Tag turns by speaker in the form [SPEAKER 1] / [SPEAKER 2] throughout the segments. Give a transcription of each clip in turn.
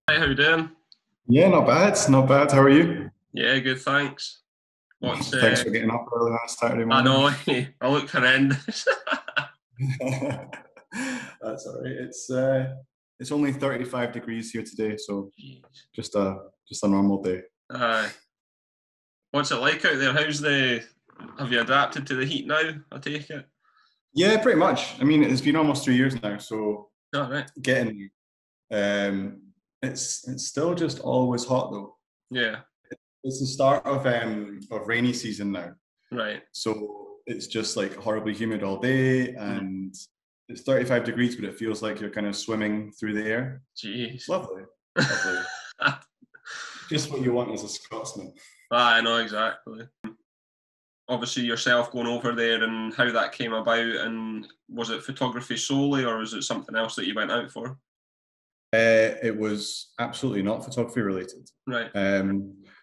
[SPEAKER 1] Hi, how you doing?
[SPEAKER 2] Yeah, not bad. Not bad. How are you?
[SPEAKER 1] Yeah, good, thanks. What's
[SPEAKER 2] Thanks for getting up early on a Saturday
[SPEAKER 1] I
[SPEAKER 2] morning.
[SPEAKER 1] know, I look horrendous.
[SPEAKER 2] That's all right. It's only 35 degrees here today, so
[SPEAKER 1] Jeez.
[SPEAKER 2] just a normal day.
[SPEAKER 1] Uh, what's it like out there? Have you adapted to the heat now, I take it?
[SPEAKER 2] Yeah, pretty much. I mean, it's been almost 3 years now, so
[SPEAKER 1] Oh, right.
[SPEAKER 2] getting it's still just always hot though.
[SPEAKER 1] Yeah,
[SPEAKER 2] It's the start of rainy season now,
[SPEAKER 1] right.
[SPEAKER 2] so it's just like horribly humid all day,
[SPEAKER 1] Mm.
[SPEAKER 2] and it's 35 degrees, but it feels like you're kind of swimming through the air. It's
[SPEAKER 1] Jeez.
[SPEAKER 2] lovely, lovely. Just what you want as a Scotsman.
[SPEAKER 1] I know exactly. Obviously, yourself going over there and how that came about, and was it photography solely, or was it something else that you went out for?
[SPEAKER 2] It was absolutely not photography related.
[SPEAKER 1] Right.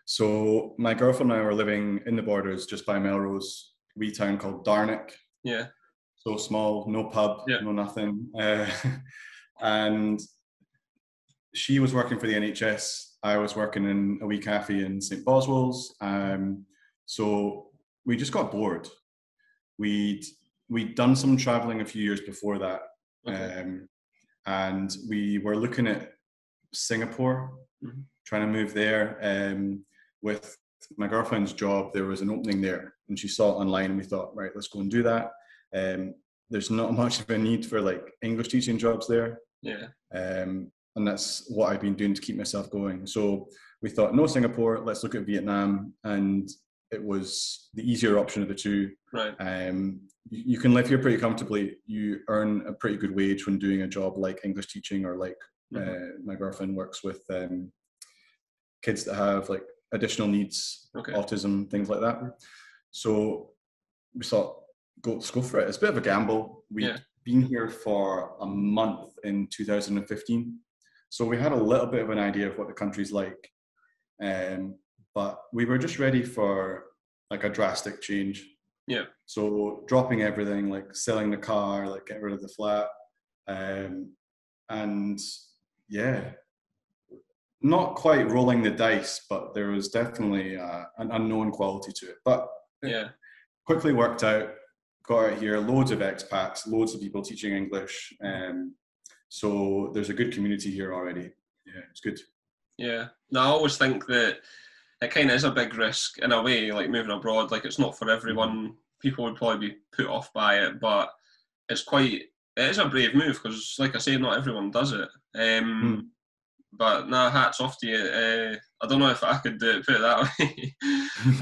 [SPEAKER 2] So my girlfriend and I were living in the Borders, just by Melrose, wee town called Darnick.
[SPEAKER 1] Yeah.
[SPEAKER 2] So small, no pub,
[SPEAKER 1] Yeah.
[SPEAKER 2] no nothing. And she was working for the NHS. I was working in a wee cafe in St Boswell's. So we just got bored. We'd we'd done some traveling a few years before that,
[SPEAKER 1] Okay.
[SPEAKER 2] and we were looking at Singapore,
[SPEAKER 1] Mhm.
[SPEAKER 2] trying to move there. With my girlfriend's job, there was an opening there, and she saw it online, and we thought, right, let's go and do that. Um, there's not much of a need for like English teaching jobs there,
[SPEAKER 1] Yeah.
[SPEAKER 2] and that's what I've been doing to keep myself going. So we thought, no Singapore, let's look at Vietnam, and it was the easier option of the two.
[SPEAKER 1] Right.
[SPEAKER 2] You can live here pretty comfortably. You earn a pretty good wage when doing a job like English teaching, or like
[SPEAKER 1] Mhm.
[SPEAKER 2] my girlfriend works with kids that have like additional needs,
[SPEAKER 1] Okay.
[SPEAKER 2] autism, things like that. So we thought, let's go for it. It's a bit of a gamble.
[SPEAKER 1] Yeah.
[SPEAKER 2] We'd been here for a month in 2015, so we had a little bit of an idea of what the country's like, um, but we were just ready for like a drastic change.
[SPEAKER 1] Yeah.
[SPEAKER 2] So dropping everything, like selling the car, like getting rid of the flat, um, and yeah, not quite rolling the dice, but there was definitely an unknown quality to it. But it
[SPEAKER 1] Yeah.
[SPEAKER 2] quickly worked out. Got out here, loads of expats, loads of people teaching English. So there's a good community here already. Yeah, it's good.
[SPEAKER 1] Yeah. No, I always think that it kind of is a big risk in a way, like moving abroad. Like it's not for
[SPEAKER 2] Mm-hmm.
[SPEAKER 1] everyone. People would probably be put off by it, but it's quite. It is a brave move because, like I say, not everyone does it.
[SPEAKER 2] Mm.
[SPEAKER 1] But nah, hats off to you. I don't know if I could do it. Put it that way.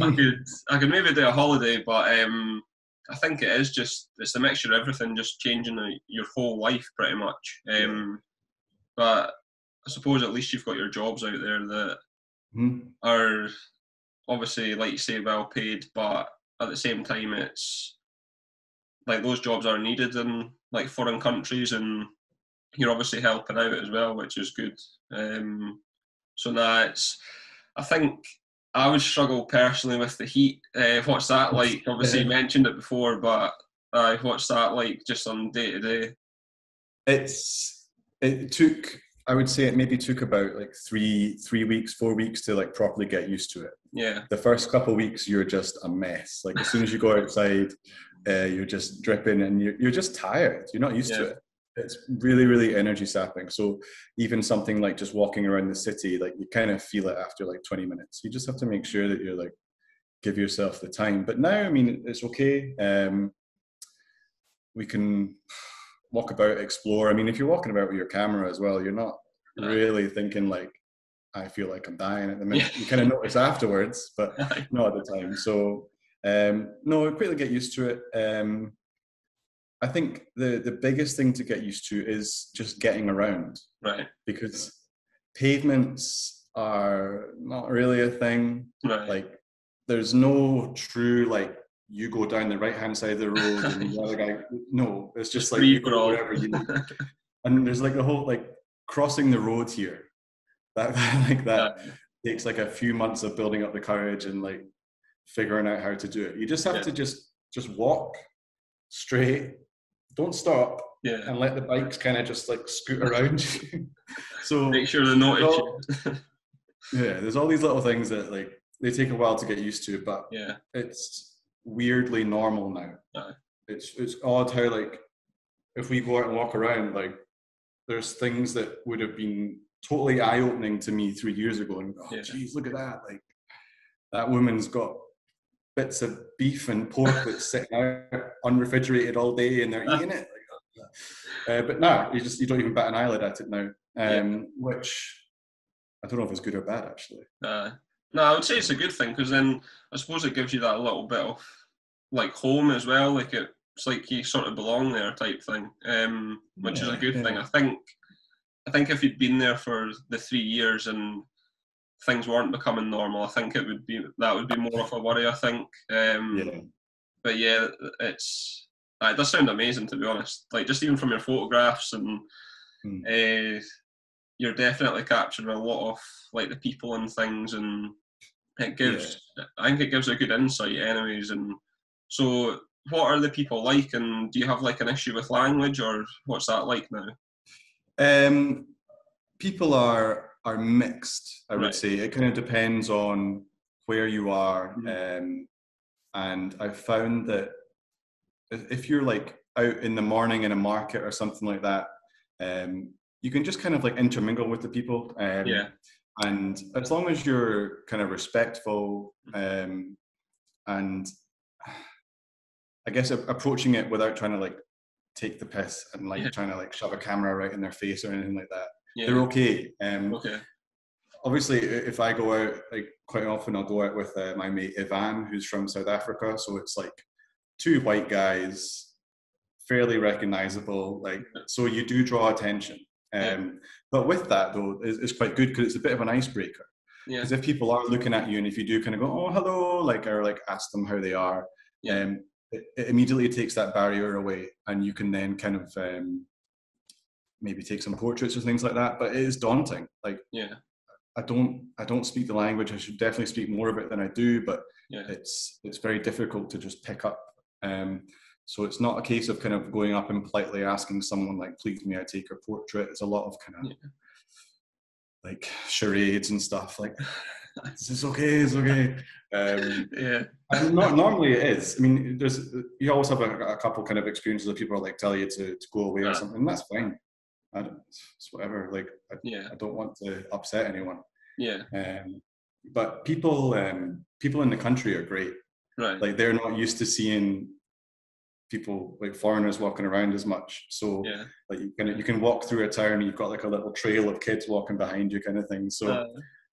[SPEAKER 1] I could. I could maybe do a holiday, but I think it is just it's a mixture of everything, just changing your whole life pretty much.
[SPEAKER 2] Yeah.
[SPEAKER 1] But I suppose at least you've got your jobs out there that
[SPEAKER 2] Mm.
[SPEAKER 1] are obviously, like you say, well paid, but at the same time, it's like those jobs are needed in like foreign countries, and you're obviously helping out as well, which is good. So now it's, I think I would struggle personally with the heat. What's that like? Obviously, you
[SPEAKER 2] Yeah.
[SPEAKER 1] mentioned it before, but what's that like just on day to day?
[SPEAKER 2] It's it took I would say it maybe took about like three weeks, 4 weeks to like properly get used to it.
[SPEAKER 1] Yeah,
[SPEAKER 2] The first couple of weeks you're just a mess. Like as soon as you go outside, you're just dripping, and you're just tired. You're not used to
[SPEAKER 1] yeah,
[SPEAKER 2] it. It's really, really energy sapping. So even something like just walking around the city, like you kind of feel it after like 20 minutes. You just have to make sure that you're like give yourself the time. But now, I mean, it's okay. We can walk about, explore. I mean, if you're walking about with your camera as well, you're not really thinking like, I feel like I'm dying at the
[SPEAKER 1] yeah.
[SPEAKER 2] minute. You kind of notice afterwards, but not at the time. So no, I quickly get used to it. I think the biggest thing to get used to is just getting around,
[SPEAKER 1] Right,
[SPEAKER 2] because pavements are not really a thing.
[SPEAKER 1] right.
[SPEAKER 2] Like there's no true like you go down the right hand side of the road and the other guy, no, it's just
[SPEAKER 1] Just
[SPEAKER 2] like
[SPEAKER 1] free
[SPEAKER 2] you
[SPEAKER 1] for
[SPEAKER 2] go
[SPEAKER 1] all.
[SPEAKER 2] wherever you need. And there's like the whole like crossing the road here, that like
[SPEAKER 1] Yeah,
[SPEAKER 2] that takes like a few months of building up the courage and like figuring out how to do it. You just have
[SPEAKER 1] yeah,
[SPEAKER 2] to just walk straight, don't stop,
[SPEAKER 1] Yeah.
[SPEAKER 2] and let the bikes kind of just like scoot around. So
[SPEAKER 1] Make sure they notice you.
[SPEAKER 2] yeah, there's all these little things that like they take a while to get used to, but
[SPEAKER 1] Yeah.
[SPEAKER 2] it's weirdly normal now.
[SPEAKER 1] Aye.
[SPEAKER 2] It's odd how like if we go out and walk around, like there's things that would have been totally eye-opening to me 3 years ago, and oh
[SPEAKER 1] Yeah.
[SPEAKER 2] geez, look at that! Like that woman's got bits of beef and pork that's sitting out unrefrigerated all day, and they're eating it. But no, you don't even bat an eyelid at it now, which I don't know if it's good or bad actually.
[SPEAKER 1] No, I would say it's a good thing, because then I suppose it gives you that little bit of like home as well. Like it's like you sort of belong there type thing, which is a good thing. I think if you'd been there for the 3 years and things weren't becoming normal, I think that would be more of a worry, I think. But yeah, it does sound amazing, to be honest. Like just even from your photographs, and you're definitely capturing a lot of like the people and things, and it gives I think it gives a good insight anyways. And so what are the people like, and do you have like an issue with language, or what's that like now?
[SPEAKER 2] People are mixed, I would say. It kind of depends on where you are. And I've found that if you're like out in the morning in a market or something like that, you can just kind of like intermingle with the people. And as long as you're kind of respectful, and I guess approaching it without trying to like take the piss and like trying to like shove a camera right in their face or anything like that, they're okay. Obviously, if I go out, like quite often I'll go out with my mate Ivan, who's from South Africa. So it's like two white guys, fairly recognizable. Like, so you do draw attention. But with that though, it's quite good because it's a bit of an icebreaker. Because if people are looking at you, and if you do kind of go, oh, hello, like, or like ask them how they are, it immediately takes that barrier away, and you can then kind of maybe take some portraits or things like that. But it is daunting. Like, I don't speak the language. I should definitely speak more of it than I do, but it's very difficult to just pick up. So it's not a case of kind of going up and politely asking someone like, please may I take your portrait. It's a lot of kind of like charades and stuff like, it's okay. And normally it is. I mean, you always have a couple kind of experiences of people like tell you to go away or something, and that's fine. It's whatever. Like, I don't want to upset anyone. But people in the country are great. Like, they're not used to seeing people like foreigners walking around as much. So like you can walk through a town and you've got like a little trail of kids walking behind you, kind of thing. So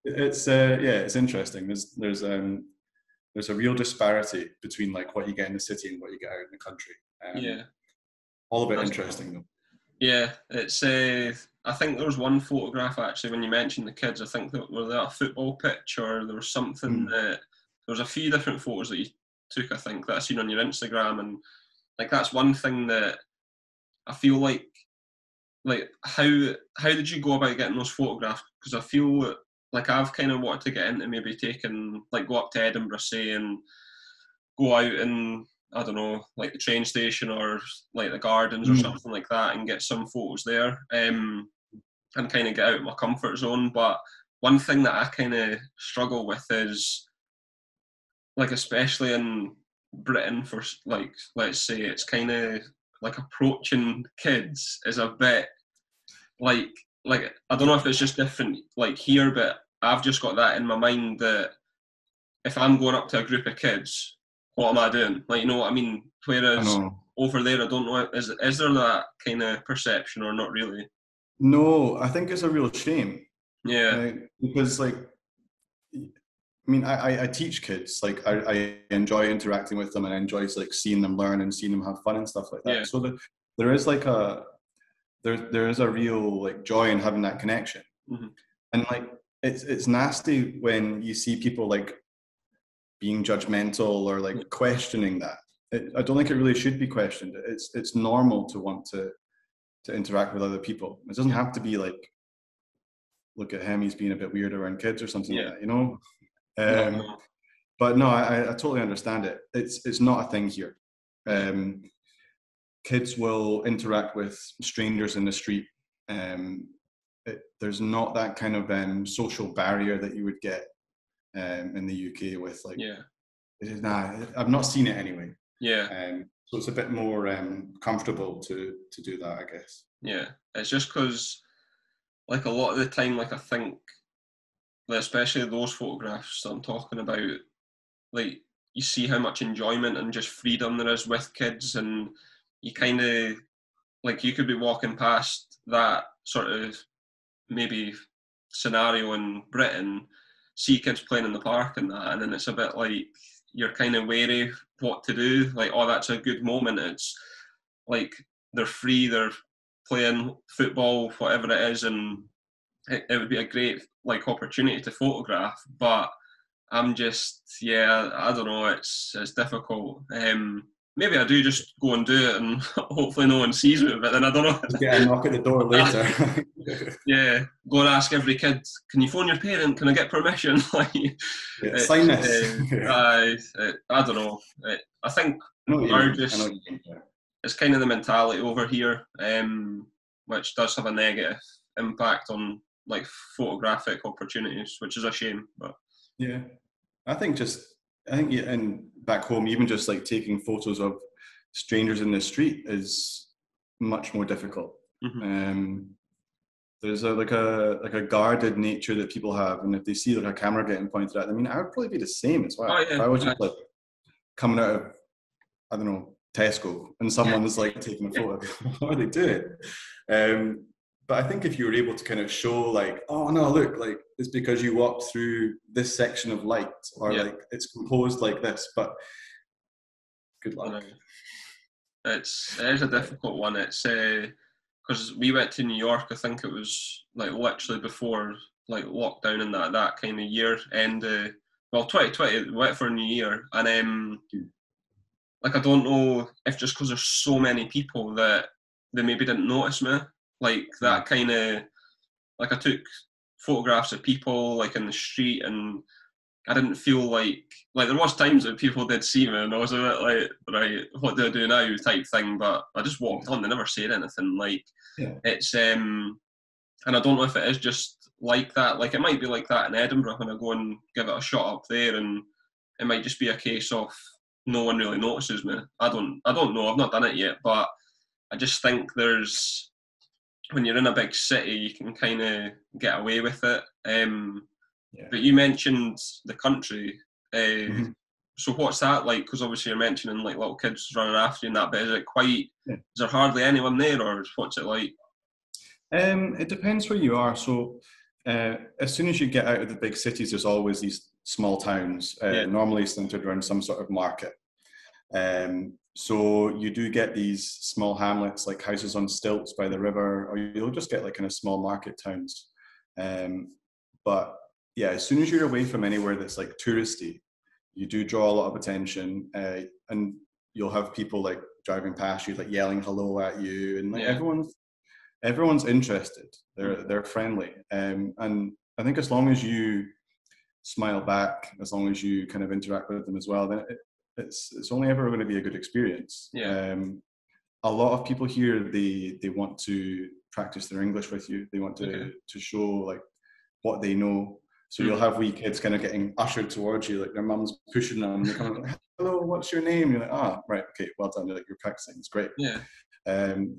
[SPEAKER 2] it's it's interesting. There's a real disparity between like what you get in the city and what you get out in the country. All of it interesting though.
[SPEAKER 1] Yeah, it's I think there was one photograph actually when you mentioned the kids. I think that were that a football pitch, or there was something that there was a few different photos that you took, I think, that I seen on your Instagram, and like that's one thing that I feel like how did you go about getting those photographs? Because I feel like I've kind of wanted to get into maybe taking, like, go up to Edinburgh, say, and go out and I don't know, like the train station or like the gardens or something like that, and get some photos there, and kind of get out of my comfort zone. But one thing that I kind of struggle with is, like, especially in Britain, for like, let's say, it's kind of like approaching kids is a bit like I don't know if it's just different like here, but I've just got that in my mind that if I'm going up to a group of kids, what am I doing? Like, you know what I mean? Whereas over there, I don't know, is there that kind of perception, or not really?
[SPEAKER 2] No, I think it's a real shame. Because like, I mean, I teach kids. Like, I enjoy interacting with them, and I enjoy like seeing them learn and seeing them have fun and stuff like that. So there is like there is a real like joy in having that connection. And like, it's nasty when you see people like being judgmental or like questioning that. I don't think it really should be questioned. It's normal to want to interact with other people. It doesn't have to be like, look at him, he's being a bit weird around kids or something like that, you know? But no, I totally understand it. It's not a thing here. kids will interact with strangers in the street. There's not that kind of social barrier that you would get in the UK with like.
[SPEAKER 1] Yeah.
[SPEAKER 2] Nah, I've not seen it anyway.
[SPEAKER 1] Yeah.
[SPEAKER 2] So it's a bit more comfortable to do that, I guess.
[SPEAKER 1] Yeah. It's just because, like, a lot of the time, like, I think, especially those photographs that I'm talking about, like, you see how much enjoyment and just freedom there is with kids, and you kind of, like, you could be walking past that sort of maybe scenario in Britain, see kids playing in the park and that, and then it's a bit like you're kind of wary what to do. Like, oh, that's a good moment. It's like they're free, they're playing football, whatever it is, and it would be a great like opportunity to photograph. But I'm just, yeah, I don't know. It's difficult. Maybe I do just go and do it, and hopefully no one sees me. But then I don't know.
[SPEAKER 2] Just get a knock at the door later.
[SPEAKER 1] Yeah, go and ask every kid, can you phone your parent? Can I get permission? Like,
[SPEAKER 2] sign this.
[SPEAKER 1] I don't know. I think it's kind of the mentality over here, which does have a negative impact on like photographic opportunities, which is a shame. But
[SPEAKER 2] yeah, I think and back home, even just like taking photos of strangers in the street is much more difficult.
[SPEAKER 1] Mm-hmm.
[SPEAKER 2] There's a guarded nature that people have, and if they see like a camera getting pointed at them, I mean, I would probably be the same as well.
[SPEAKER 1] Oh, yeah.
[SPEAKER 2] If I was just like coming out of, I don't know, Tesco, and someone's like taking a photo, what are they doing? But I think if you were able to kind of show like, oh no, look, like it's because you walked through this section of light, or like it's composed like this, but good luck.
[SPEAKER 1] It is a difficult one. It's because we went to New York, I think it was like literally before like lockdown and that kind of year, and 2020, we went for New Year, and like I don't know if just because there's so many people that they maybe didn't notice me, like that kind of, like I took photographs of people like in the street, and I didn't feel like there was times that people did see me and I was a bit like, right, what do I do now type thing, but I just walked on, they never said anything. Like it's and I don't know if it is just like that, like it might be like that in Edinburgh when I go and give it a shot up there, and it might just be a case of no one really notices me. I don't know, I've not done it yet, but I just think there's, when you're in a big city, you can kind of get away with it. But you mentioned the country. So what's that like? Because obviously you're mentioning like little kids running after you and that, but is it quite, is there hardly anyone there, or what's it like?
[SPEAKER 2] It depends where you are. So as soon as you get out of the big cities, there's always these small towns, normally centered around some sort of market. So you do get these small hamlets, like houses on stilts by the river, or you'll just get like kind of small market towns. But yeah, as soon as you're away from anywhere that's like touristy, you do draw a lot of attention, and you'll have people like driving past you, like yelling hello at you, and like everyone's interested. They're friendly, and I think as long as you smile back, as long as you kind of interact with them as well, then it's only ever going to be a good experience. A lot of people here, they want to practice their English with you. They want to show like what they know. So you'll have wee kids kind of getting ushered towards you, like their mum's pushing them, and they're kind of like, hello, what's your name? You're like, right, okay, well done. Like, you're practicing, it's great.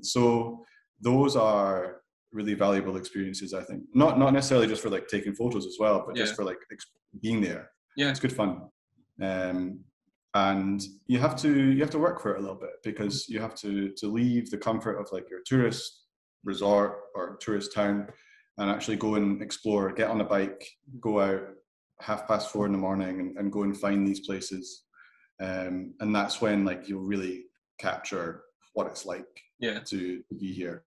[SPEAKER 2] So those are really valuable experiences, I think. Not necessarily just for like taking photos as well, but just for like being there. It's good fun. And you have to work for it a little bit, because you have to leave the comfort of like your tourist resort or tourist town and actually go and explore, get on a bike, go out 4:30 in the morning and go and find these places. And that's when like you'll really capture what it's like to be here.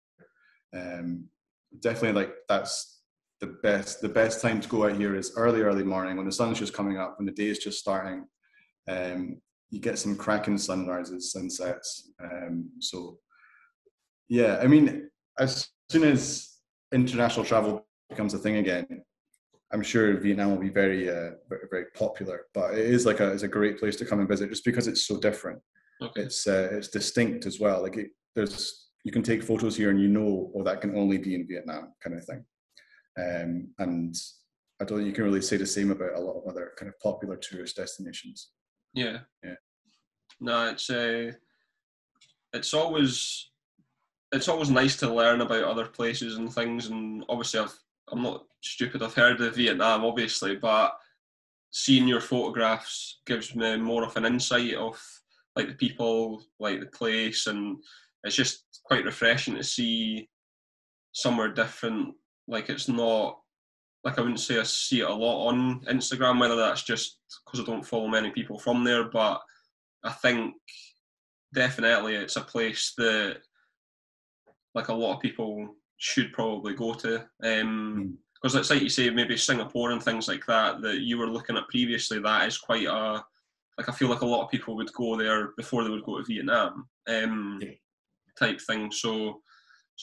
[SPEAKER 2] Definitely, like that's the best time to go out here is early morning, when the sun's just coming up, when the day is just starting. You get some cracking sunrises, sunsets. So yeah, I mean, as soon as international travel becomes a thing again, I'm sure Vietnam will be very very popular. But it is it's a great place to come and visit, just because it's so different. It's distinct as well. Like you can take photos here and you know, oh, that can only be in Vietnam, kind of thing. And I don't think you can really say the same about a lot of other kind of popular tourist destinations.
[SPEAKER 1] Yeah.
[SPEAKER 2] Yeah.
[SPEAKER 1] No, it's always nice to learn about other places and things. And obviously, I'm not stupid. I've heard of Vietnam, obviously, but seeing your photographs gives me more of an insight of like the people, like the place, and it's just quite refreshing to see somewhere different. Like it's not like I wouldn't say I see it a lot on Instagram, whether that's just because I don't follow many people from there, but I think definitely it's a place that like a lot of people should probably go to. Because it's like you say, maybe Singapore and things like that you were looking at previously, that is quite like I feel like a lot of people would go there before they would go to Vietnam, type thing. So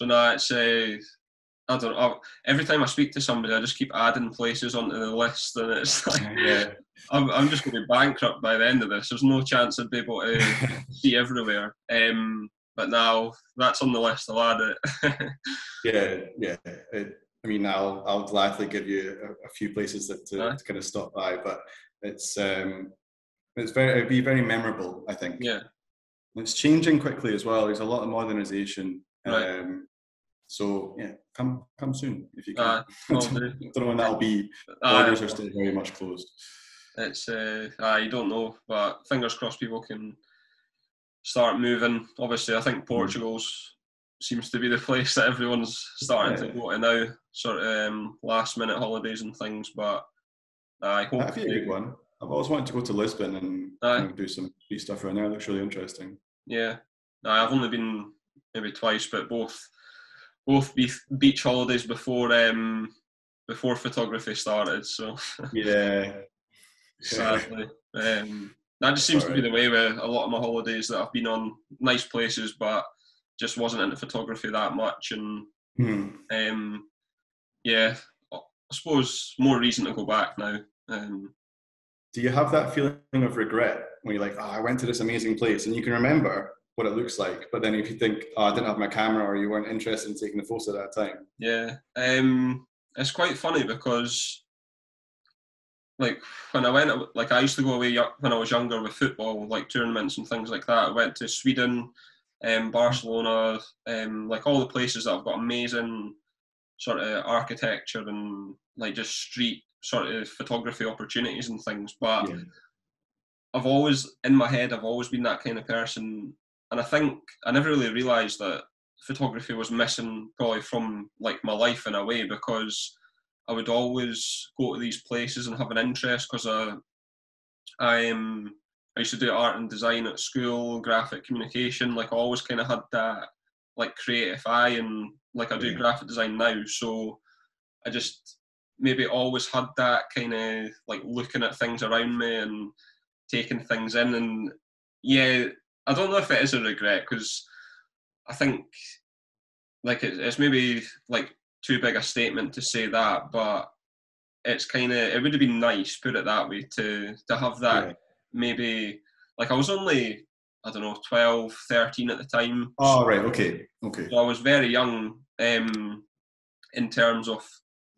[SPEAKER 1] now it's I don't know. Every time I speak to somebody, I just keep adding places onto the list, and it's like I'm just going to be bankrupt by the end of this. There's no chance I'd be able to see everywhere. But now that's on the list. I'll add
[SPEAKER 2] it. Yeah. I mean, I'll gladly give you a few places to kind of stop by, but it'd be very memorable, I think.
[SPEAKER 1] Yeah.
[SPEAKER 2] It's changing quickly as well. There's a lot of modernization.
[SPEAKER 1] Right.
[SPEAKER 2] So yeah, come soon if you can.
[SPEAKER 1] Don't
[SPEAKER 2] know when that'll be. Borders are still very much closed.
[SPEAKER 1] It's you don't know, but fingers crossed people can start moving. Obviously, I think Portugal's seems to be the place that everyone's starting to go to now, sort of last minute holidays and things. But I hope
[SPEAKER 2] that'd be a good one. I've always wanted to go to Lisbon and kind of do some street stuff around there. It looks really interesting.
[SPEAKER 1] Yeah, I've only been maybe twice, but both beach holidays before photography started. So
[SPEAKER 2] yeah,
[SPEAKER 1] sadly, that just seems to be the way with a lot of my holidays that I've been on. Nice places, but just wasn't into photography that much. And yeah, I suppose more reason to go back now.
[SPEAKER 2] Do you have that feeling of regret when you're like, oh, I went to this amazing place, and you can remember what it looks like, but then if you think, oh, I didn't have my camera, or you weren't interested in taking a photo at that time?
[SPEAKER 1] Yeah, it's quite funny because like when I went, like I used to go away when I was younger with football, like tournaments and things like that. I went to Sweden, Barcelona, like all the places that have got amazing sort of architecture and like just street sort of photography opportunities and things. But I've always, in my head, I've always been that kind of person. And I think I never really realised that photography was missing probably from like my life in a way, because I would always go to these places and have an interest because I used to do art and design at school, graphic communication. Like I always kind of had that like creative eye, and like I do graphic design now. So I just maybe always had that kind of like looking at things around me and taking things in. And yeah, I don't know if it is a regret, because I think like it's maybe like too big a statement to say that, but it's kind of, it would have been nice, put it that way, to have that. Maybe like I was only, I don't know, 12, 13 at the time.
[SPEAKER 2] Oh, right, okay.
[SPEAKER 1] So I was very young in terms of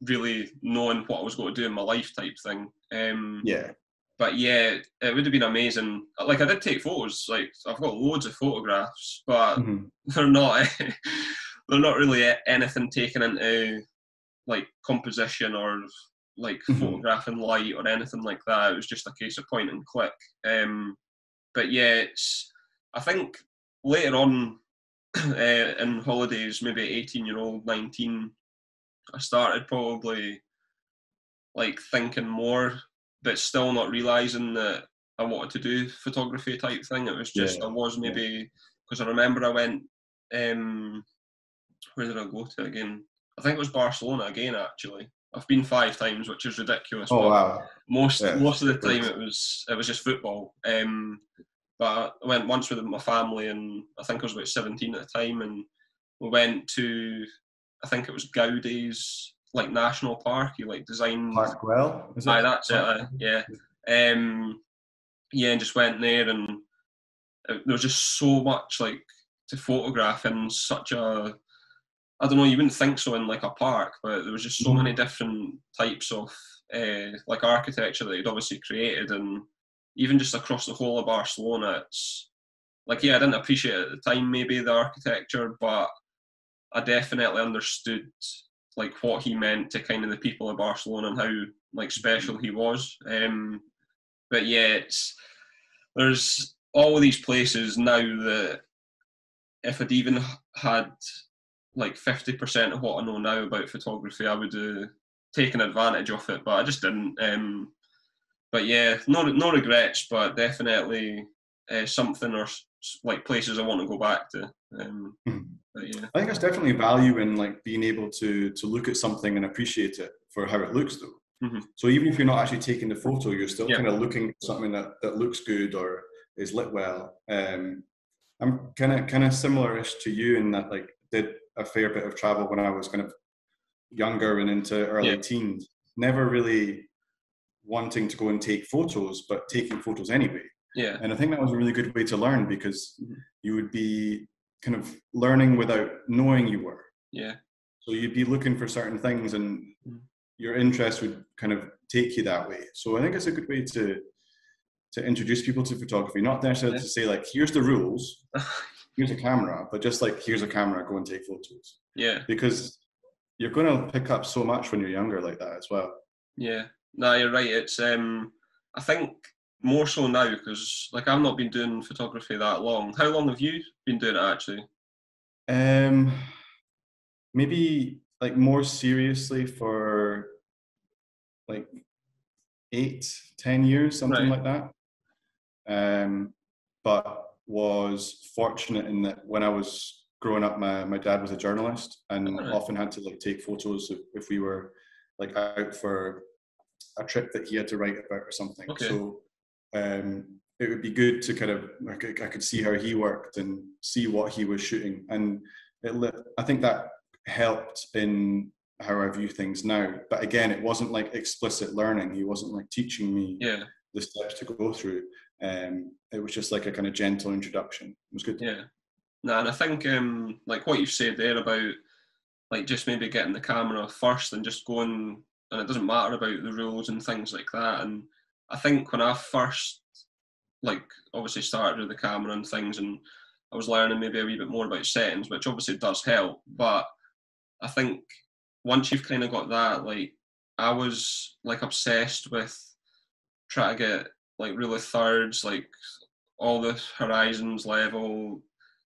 [SPEAKER 1] really knowing what I was going to do in my life type thing. But yeah, it would have been amazing. Like I did take photos. Like I've got loads of photographs, but they're not they're not really anything taken into like composition or like photographing light or anything like that. It was just a case of point and click. But yeah, I think later on in holidays, maybe 18-year-old, 19, I started probably like thinking more, but still not realising that I wanted to do photography type thing. It was just, I was maybe, because I remember I went, where did I go to again? I think it was Barcelona again, actually. I've been 5 times, which is ridiculous.
[SPEAKER 2] Oh, wow.
[SPEAKER 1] Most of the time it was just football. But I went once with my family, and I think I was about 17 at the time, and we went to, I think it was Gaudi's like national park. He like designed
[SPEAKER 2] Park Güell, is it?
[SPEAKER 1] That's it. Yeah. And just went there, and there was just so much like to photograph in such a, I don't know, you wouldn't think so in like a park, but there was just so many different types of like architecture that he'd obviously created, and even just across the whole of Barcelona, it's like, yeah, I didn't appreciate it at the time maybe the architecture, but I definitely understood like what he meant to kind of the people of Barcelona and how like special he was. But yeah, there's all of these places now that if I'd even had like 50% of what I know now about photography, I would have taken advantage of it, but I just didn't. But yeah, no regrets, but definitely something or like places I want to go back to. But yeah,
[SPEAKER 2] I think there's definitely value in like being able to look at something and appreciate it for how it looks, though. So even if you're not actually taking the photo, you're still kind of looking at something that looks good or is lit well. I'm kind of similar-ish to you in that, like, did a fair bit of travel when I was kind of younger and into early teens. Never really wanting to go and take photos, but taking photos anyway.
[SPEAKER 1] Yeah.
[SPEAKER 2] And I think that was a really good way to learn, because you would be kind of learning without knowing you were.
[SPEAKER 1] Yeah.
[SPEAKER 2] So you'd be looking for certain things, and your interest would kind of take you that way. So I think it's a good way to introduce people to photography, not necessarily to say like, here's the rules, here's a camera, but just like, here's a camera, go and take photos.
[SPEAKER 1] Yeah.
[SPEAKER 2] Because you're going to pick up so much when you're younger like that as well.
[SPEAKER 1] Yeah. No, you're right. It's I think more so now, because like I've not been doing photography that long. How long have you been doing it actually?
[SPEAKER 2] Maybe like more seriously for like 8-10 years, something like that. But was fortunate in that when I was growing up, my dad was a journalist and often had to like take photos if we were like out for a trip that he had to write about or something. So it would be good to kind of, I could see how he worked and see what he was shooting, and I think that helped in how I view things now. But again, it wasn't like explicit learning. He wasn't like teaching me the steps to go through. It was just like a kind of gentle introduction. It was good.
[SPEAKER 1] Yeah. No, and I think like what you've said there about like just maybe getting the camera first and just going, and it doesn't matter about the rules and things like that. And I think when I first like obviously started with the camera and things, and I was learning maybe a wee bit more about settings, which obviously does help, but I think once you've kind of got that, like I was like obsessed with trying to get like rule of thirds, like all the horizons level,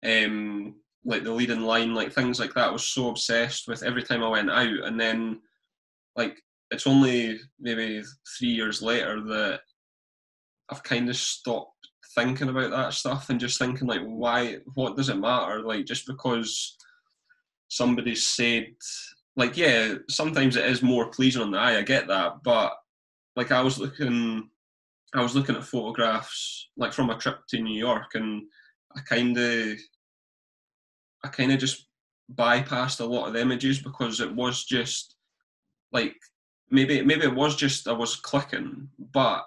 [SPEAKER 1] like the leading line, like things like that. I was so obsessed with every time I went out, and then like it's only maybe 3 years later that I've kind of stopped thinking about that stuff and just thinking like, what does it matter? Like just because somebody said, like, yeah, sometimes it is more pleasing on the eye, I get that, but like I was looking at photographs like from a trip to New York, and I kind of just bypassed a lot of the images because it was just like maybe it was just I was clicking, but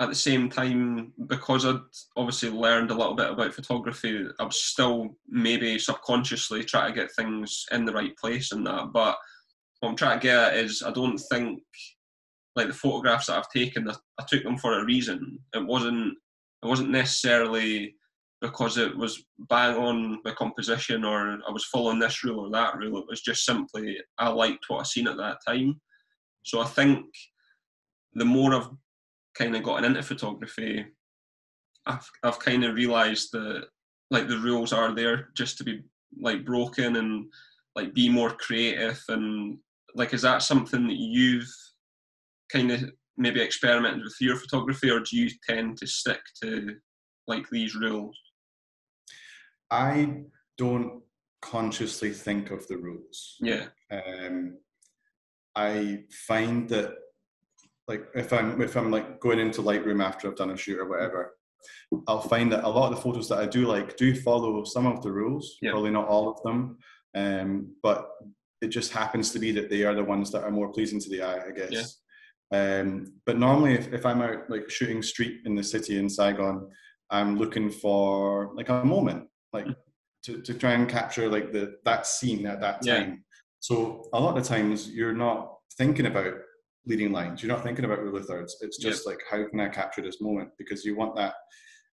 [SPEAKER 1] at the same time, because I'd obviously learned a little bit about photography, I was still maybe subconsciously trying to get things in the right place and that. But what I'm trying to get at is I don't think like the photographs that I've taken, I took them for a reason. It wasn't necessarily because it was bang on the composition or I was following this rule or that rule. It was just simply I liked what I seen at that time. So I think the more I've kind of gotten into photography, I've kind of realised that like the rules are there just to be like broken and like be more creative. And like, is that something that you've kind of maybe experimented with your photography, or do you tend to stick to like these rules?
[SPEAKER 2] I don't consciously think of the rules.
[SPEAKER 1] Yeah.
[SPEAKER 2] I find that like if I'm like going into Lightroom after I've done a shoot or whatever, I'll find that a lot of the photos that I do like do follow some of the rules, probably not all of them, but it just happens to be that they are the ones that are more pleasing to the eye, I guess. But normally if I'm out like shooting street in the city in Saigon, I'm looking for like a moment, like to try and capture like that scene at that
[SPEAKER 1] Yeah.
[SPEAKER 2] time. So a lot of times you're not thinking about leading lines, you're not thinking about rule of thirds. It's just like, how can I capture this moment? Because you want that.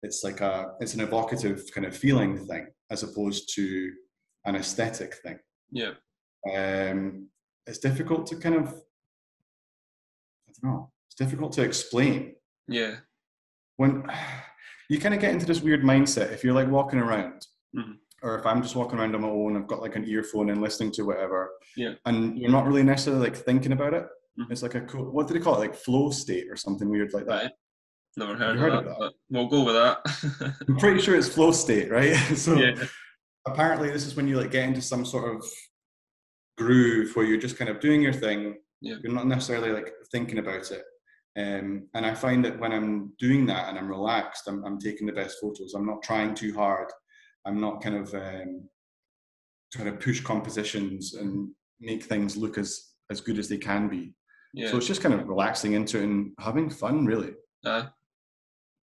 [SPEAKER 2] It's like it's an evocative kind of feeling thing as opposed to an aesthetic thing.
[SPEAKER 1] Yeah.
[SPEAKER 2] It's difficult to kind of, I don't know, it's difficult to explain.
[SPEAKER 1] Yeah.
[SPEAKER 2] When you kind of get into this weird mindset, if you're like walking around,
[SPEAKER 1] Mm-hmm.
[SPEAKER 2] or if I'm just walking around on my own, I've got like an earphone and listening to whatever,
[SPEAKER 1] Yeah.
[SPEAKER 2] and you're not really necessarily like thinking about it.
[SPEAKER 1] Mm-hmm.
[SPEAKER 2] It's like a cool, what do they call it? Like flow state or something weird like that.
[SPEAKER 1] Right. Never heard,
[SPEAKER 2] of
[SPEAKER 1] that, but we'll go with that.
[SPEAKER 2] I'm pretty sure it's flow state, right? So
[SPEAKER 1] yeah.
[SPEAKER 2] apparently this is when you like get into some sort of groove where you're just kind of doing your thing.
[SPEAKER 1] Yeah.
[SPEAKER 2] You're not necessarily like thinking about it. And I find that when I'm doing that and I'm relaxed, I'm taking the best photos. I'm not trying too hard. I'm not kind of trying to push compositions and make things look as good as they can be.
[SPEAKER 1] Yeah.
[SPEAKER 2] So it's just kind of relaxing into it and having fun, really.
[SPEAKER 1] Yeah.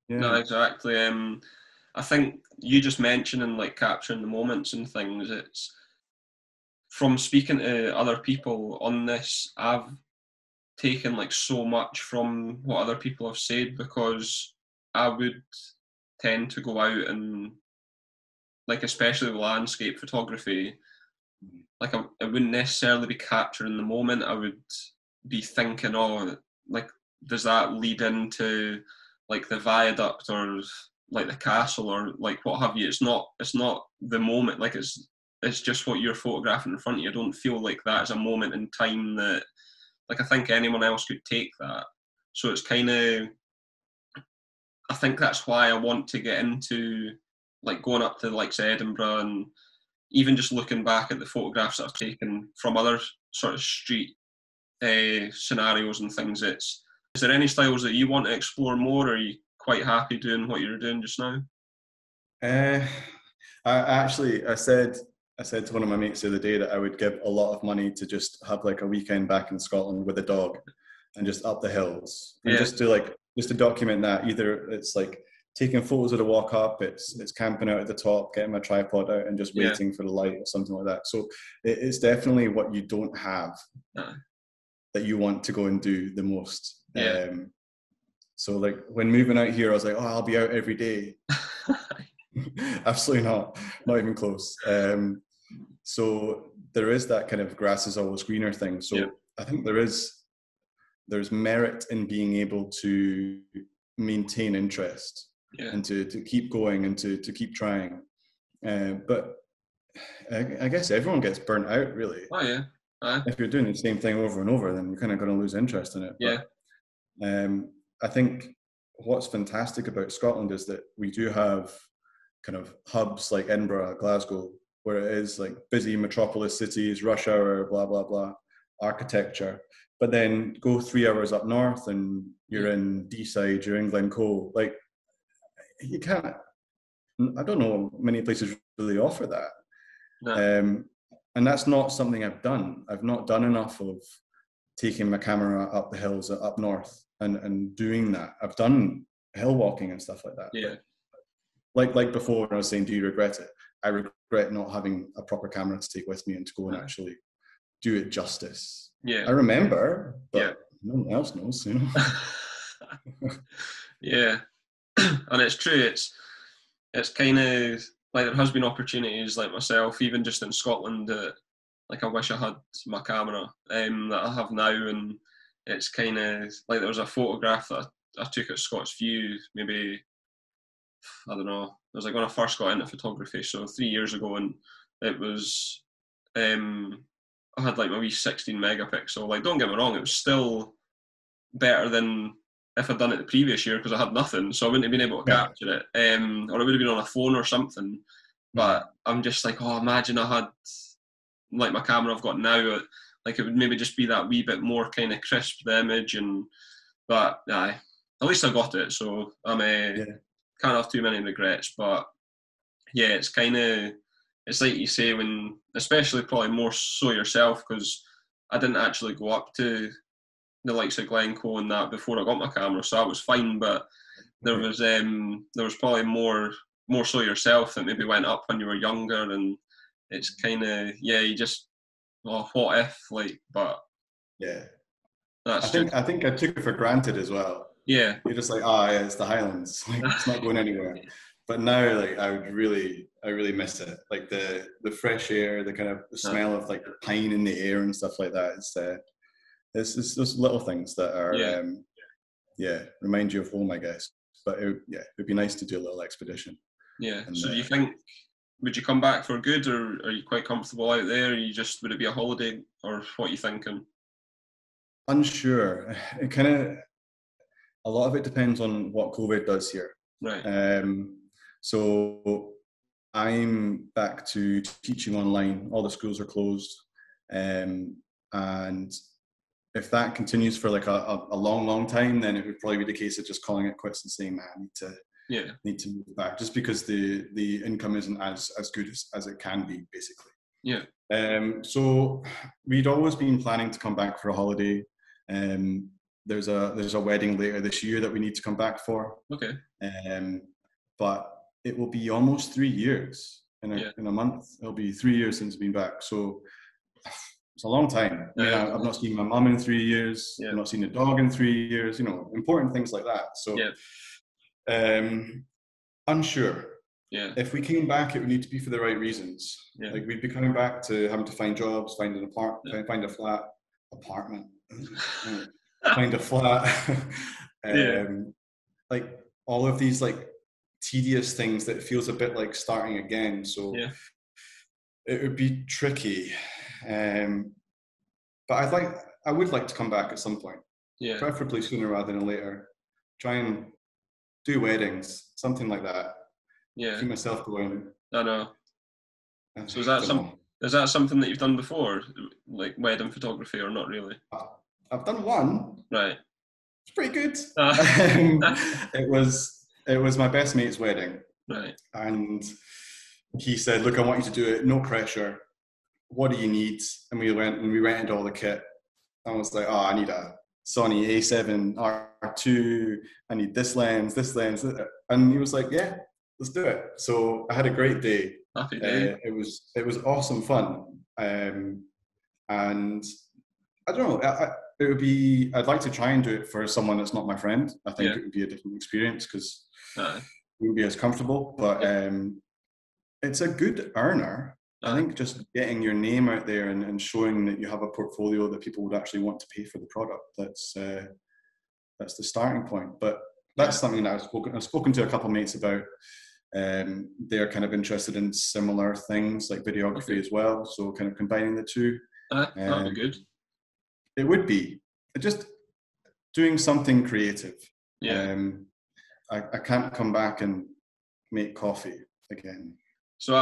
[SPEAKER 2] No,
[SPEAKER 1] exactly. I think you just mentioning like capturing the moments and things. It's from speaking to other people on this, I've taken like so much from what other people have said, because I would tend to go out and like, especially with landscape photography, like I wouldn't necessarily be capturing the moment. I would be thinking, oh, like, does that lead into like the viaduct or like the castle or like what have you? It's not the moment. Like it's just what you're photographing in front of you. I don't feel like that is a moment in time that, like, I think anyone else could take that. So it's kind of, I think that's why I want to get into like going up to the likes of Edinburgh, and even just looking back at the photographs that I've taken from other sort of street scenarios and things. Is there any styles that you want to explore more, or are you quite happy doing what you're doing just now?
[SPEAKER 2] I said to one of my mates the other day that I would give a lot of money to just have like a weekend back in Scotland with a dog and just up the hills and just to document that. Either it's like taking photos of the walk up, it's camping out at the top, getting my tripod out and just waiting for the light or something like that. So it's definitely what you don't have that you want to go and do the most. So like when moving out here, I was like, oh, I'll be out every day. Absolutely not even close. So there is that kind of grass is always greener thing. So I think there's merit in being able to maintain interest and to keep going and to keep trying. But I guess everyone gets burnt out, really.
[SPEAKER 1] Oh yeah.
[SPEAKER 2] If you're doing the same thing over and over, then you're kind of going to lose interest in it. But, I think what's fantastic about Scotland is that we do have kind of hubs like Edinburgh, Glasgow, where it is like busy metropolis cities, rush hour, blah, blah, blah, architecture. But then go 3 hours up north and you're in Deeside, you're in Glencoe. Like, you can't, I don't know many places really offer that. No. And that's not something I've done. I've not done enough of taking my camera up the hills up north and doing that. I've done hill walking and stuff like that.
[SPEAKER 1] Yeah.
[SPEAKER 2] Like before, when I was saying, do you regret it? I regret not having a proper camera to take with me and to go and actually do it justice.
[SPEAKER 1] Yeah.
[SPEAKER 2] I remember, but no one else knows, you know.
[SPEAKER 1] Yeah. And it's true. It's kind of like there has been opportunities like myself, even just in Scotland, that like I wish I had my camera that I have now, and it's kind of like there was a photograph that I took at Scots View, maybe, I don't know, it was like when I first got into photography, so 3 years ago, and it was I had like my wee 16 megapixel. Like, don't get me wrong, it was still better than if I'd done it the previous year, because I had nothing, so I wouldn't have been able to capture it, or it would have been on a phone or something. But I'm just like, oh, imagine I had like my camera I've got now, like it would maybe just be that wee bit more kind of crisp, the image. And but at least I got it, so I'm can't have too many regrets. But yeah, it's kind of, it's like you say, when, especially probably more so yourself, because I didn't actually go up to the likes of Glencoe and that before I got my camera, so I was fine. But there was probably more more so yourself that maybe went up when you were younger, and it's kind of, yeah, you just, oh, what if, like, but
[SPEAKER 2] Yeah.
[SPEAKER 1] that's
[SPEAKER 2] I think I took it for granted as well.
[SPEAKER 1] yeah.
[SPEAKER 2] You're just like, oh yeah, it's the Highlands. Like it's not going anywhere. But now, like I really miss it. Like the fresh air, the kind of the smell of like the pine in the air and stuff like that. It's those little things that are remind you of home, I guess. But it'd be nice to do a little expedition.
[SPEAKER 1] Yeah.
[SPEAKER 2] And,
[SPEAKER 1] So do you think, would you come back for good, or are you quite comfortable out there? Would it be a holiday, or what are you thinking?
[SPEAKER 2] Unsure. It kind of, a lot of it depends on what COVID does here.
[SPEAKER 1] Right.
[SPEAKER 2] So I'm back to teaching online. All the schools are closed. And if that continues for like a long time, then it would probably be the case of just calling it quits and saying, man, I need to move back, just because the income isn't as good as it can be, basically.
[SPEAKER 1] Yeah.
[SPEAKER 2] So we'd always been planning to come back for a holiday. There's a wedding later this year that we need to come back for.
[SPEAKER 1] Okay.
[SPEAKER 2] But it will be almost 3 years in a month. It'll be 3 years since I've been back. So it's a long time. I mean, I've not seen my mum in 3 years.
[SPEAKER 1] Yeah.
[SPEAKER 2] I've not seen a dog in 3 years. You know, important things like that. So, unsure.
[SPEAKER 1] Yeah.
[SPEAKER 2] If we came back, it would need to be for the right reasons. Yeah. Like we'd be coming back to having to find jobs, find an apartment, find a flat, find a flat. Like all of these like tedious things that feels a bit like starting again. So it would be tricky. But I would like to come back at some point. Yeah. Preferably sooner rather than later. Try and do weddings, something like that. Yeah. Keep myself going.
[SPEAKER 1] I know. So is that something that you've done before, like wedding photography, or not really?
[SPEAKER 2] I've done one.
[SPEAKER 1] Right.
[SPEAKER 2] It's pretty good. It was my best mate's wedding.
[SPEAKER 1] Right.
[SPEAKER 2] And he said, "Look, I want you to do it. No pressure. What do you need?" And we went and we rented all the kit. I was like, "Oh, I need a Sony A7 R2. I need this lens. And he was like, "Yeah, let's do it." So I had a great day.
[SPEAKER 1] Happy day.
[SPEAKER 2] It was awesome fun. And I don't know. I'd like to try and do it for someone that's not my friend. I think it would be a different experience because it wouldn't be as comfortable. But it's a good earner. I think just getting your name out there and showing that you have a portfolio that people would actually want to pay for the product, that's the starting point. But that's something that I've spoken to a couple of mates about. They're kind of interested in similar things like videography as well. So kind of combining the two.
[SPEAKER 1] That'd be good.
[SPEAKER 2] It would be just doing something creative.
[SPEAKER 1] Yeah.
[SPEAKER 2] I can't come back and make coffee again.
[SPEAKER 1] So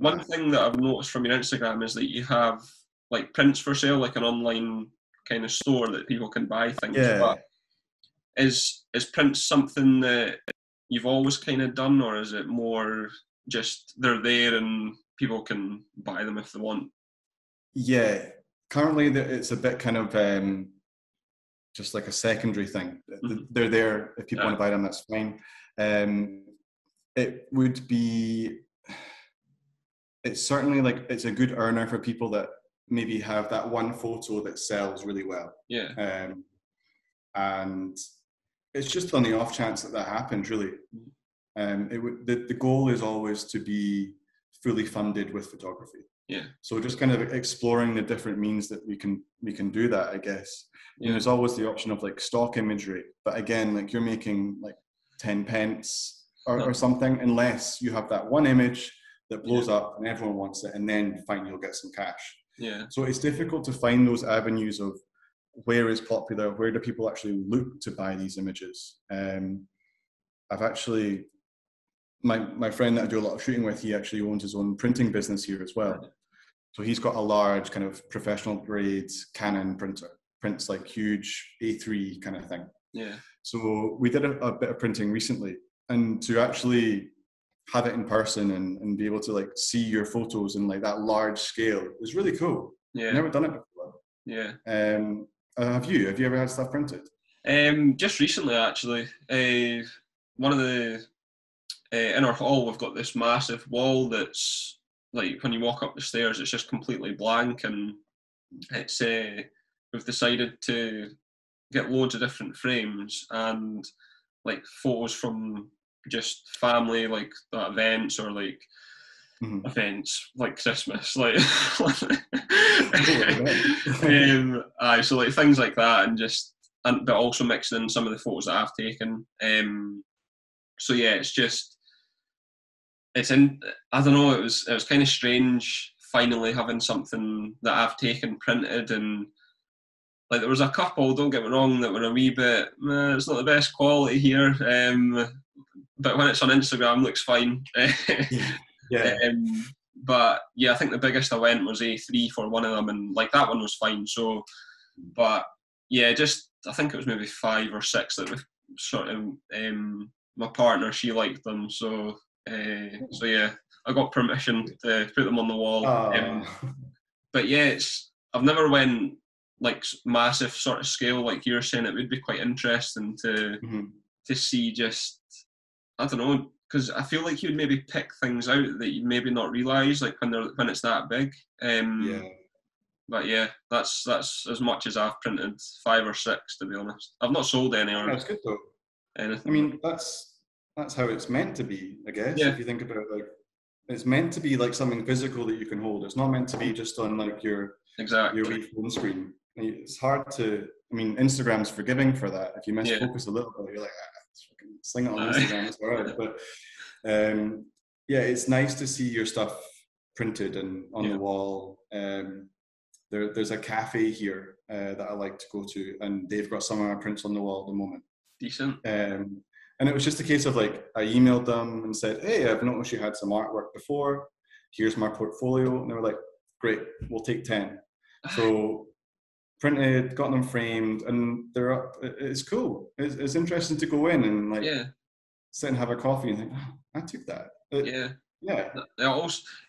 [SPEAKER 1] one thing that I've noticed from your Instagram is that you have like prints for sale, like an online kind of store that people can buy things.
[SPEAKER 2] Yeah.
[SPEAKER 1] But is prints something that you've always kind of done, or is it more just they're there and people can buy them if they want? Yeah.
[SPEAKER 2] Currently, it's a bit kind of just like a secondary thing. Mm-hmm. They're there. If people want to buy them, that's fine. It would be... It's certainly like it's a good earner for people that maybe have that one photo that sells really well.
[SPEAKER 1] Yeah.
[SPEAKER 2] And it's just on the off chance that happens, really. The goal is always to be fully funded with photography.
[SPEAKER 1] Yeah.
[SPEAKER 2] So just kind of exploring the different means that we can do that, I guess. Yeah. And there's always the option of like stock imagery, but again, like you're making like 10 pence or something, unless you have that one image that blows up and everyone wants it, and then fine, you'll get some cash.
[SPEAKER 1] Yeah.
[SPEAKER 2] So it's difficult to find those avenues of where is popular, where do people actually look to buy these images. I've actually, my friend that I do a lot of shooting with, he actually owns his own printing business here as well. So he's got a large kind of professional grade Canon printer, prints like huge A3 kind of thing.
[SPEAKER 1] Yeah.
[SPEAKER 2] So we did a bit of printing recently, and to actually have it in person and be able to like see your photos in like that large scale is really cool.
[SPEAKER 1] Yeah.
[SPEAKER 2] I've never done it before.
[SPEAKER 1] Yeah.
[SPEAKER 2] Have you ever had stuff printed?
[SPEAKER 1] Just recently, actually. One of the in our hall we've got this massive wall that's like when you walk up the stairs, it's just completely blank, and it's we've decided to get loads of different frames and like photos from just family, like at events or like events like Christmas, like so like things like that, and just but also mixing in some of the photos that I've taken. So yeah, it's in. I don't know. It was kind of strange finally having something that I've taken printed, and like there was a couple. Don't get me wrong, that were a wee bit. It's not the best quality here, but when it's on Instagram, it looks fine.
[SPEAKER 2] Yeah.
[SPEAKER 1] But yeah, I think the biggest I went was A3 for one of them, and like that one was fine. So, but yeah, just I think it was maybe 5 or 6 that we sort of. My partner, she liked them, so yeah, I got permission to put them on the wall. But yeah, I've never went like massive sort of scale like you're saying. It would be quite interesting to see just, I don't know, because I feel like you'd maybe pick things out that you maybe not realise, like when it's that big. But yeah, that's as much as I've printed, 5 or 6 to be honest. I've not sold any or
[SPEAKER 2] That's good though.
[SPEAKER 1] anything.
[SPEAKER 2] I mean, that's how it's meant to be, I guess.
[SPEAKER 1] Yeah.
[SPEAKER 2] If you think about it, like it's meant to be like something physical that you can hold. It's not meant to be just on like your wee phone screen. It's hard to. I mean, Instagram's forgiving for that. If you miss focus a little bit, you're like, sling it on Instagram, it's alright. But yeah, it's nice to see your stuff printed and on the wall. There's a cafe here that I like to go to, and they've got some of my prints on the wall at the moment.
[SPEAKER 1] Decent.
[SPEAKER 2] And it was just a case of like, I emailed them and said, hey, I've noticed you had some artwork before. Here's my portfolio. And they were like, great, we'll take 10. So printed, got them framed, and they're up. It's cool. It's interesting to go in and like sit and have a coffee and think, oh, I took that.
[SPEAKER 1] Yeah. It